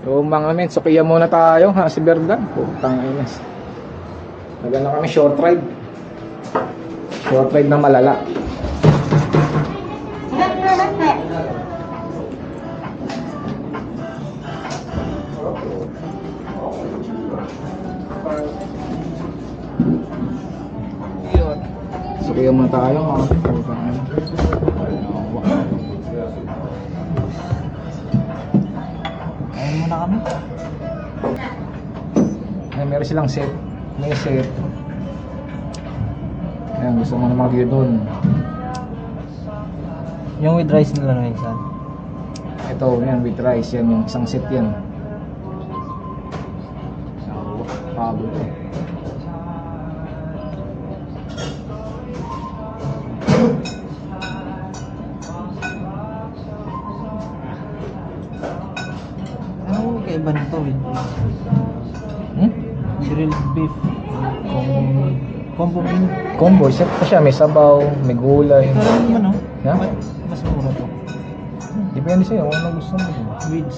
So mga men, sukiya muna tayo ha, si Berdan. Putang inas. Nagano kami short ride. Short ride na malala. Sukiya muna tayo mga men. Putang inas. Ayun muna kami. Ay, meron silang set. May set. Ayan, gusto mo na mag-view dun. Yung with rice nila na isa. Ito, yan, with rice. Yan, yung isang set yan. So, pabo to. Ano kaiba nito with beef? Hmm? Grilled beef. Combo beef. Combo, set pa siya. May sabaw, may gulay. Ito lang naman, no? Yeah? Mas mura to. Depende sa'yo kung ano gusto mo. With